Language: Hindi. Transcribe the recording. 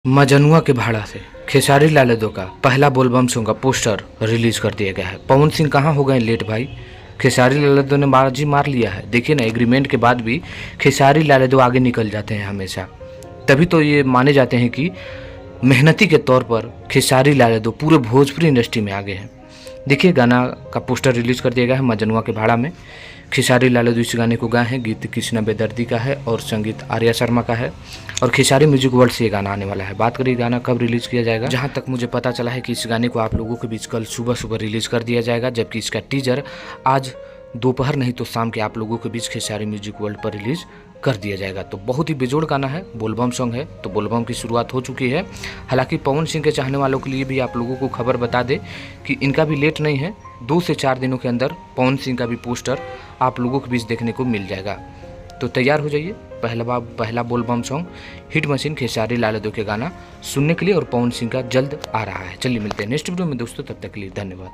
मजनुआ के भाड़ा से खेसारी लाल यादव का पहला बोलबम सॉन्ग का पोस्टर रिलीज कर दिया गया है। पवन सिंह कहाँ हो गए लेट भाई। खेसारी लाल यादव ने बाजी मार लिया है। देखिए ना, एग्रीमेंट के बाद भी खेसारी लाल यादव आगे निकल जाते हैं हमेशा। तभी तो ये माने जाते हैं कि मेहनती के तौर पर खेसारी लाल यादव पूरे भोजपुरी इंडस्ट्री में आगे हैं। देखिए, गाना का पोस्टर रिलीज कर दिया गया है मजनुआ के भाड़ा में। खेसारी लाल यादव इस गाने को गाए हैं। गीत कृष्णा बेदर्दी का है और संगीत आर्या शर्मा का है और खेसारी म्यूजिक वर्ल्ड से ये गाना आने वाला है। बात करिए गाना कब रिलीज किया जाएगा, जहां तक मुझे पता चला है कि इस गाने को आप लोगों के बीच कल सुबह रिलीज कर दिया जाएगा, जबकि इसका टीजर आज दोपहर नहीं तो शाम के आप लोगों के बीच खेसारी म्यूजिक वर्ल्ड पर रिलीज कर दिया जाएगा। तो बहुत ही बेजोड़ गाना है, बोलबम सॉन्ग है। तो बोलबम की शुरुआत हो चुकी है। हालांकि पवन सिंह के चाहने वालों के लिए भी आप लोगों को खबर बता दे कि इनका भी लेट नहीं है। 2 से 4 दिनों के अंदर पवन सिंह का भी पोस्टर आप लोगों के बीच देखने को मिल जाएगा। तो तैयार हो जाइए पहला बोलबम song hit machine Khesari Lal Yadav के गाना सुनने के लिए। और पवन सिंह का जल्द आ रहा है। चलिए मिलते हैं नेक्स्ट वीडियो में दोस्तों, तब तक के लिए धन्यवाद।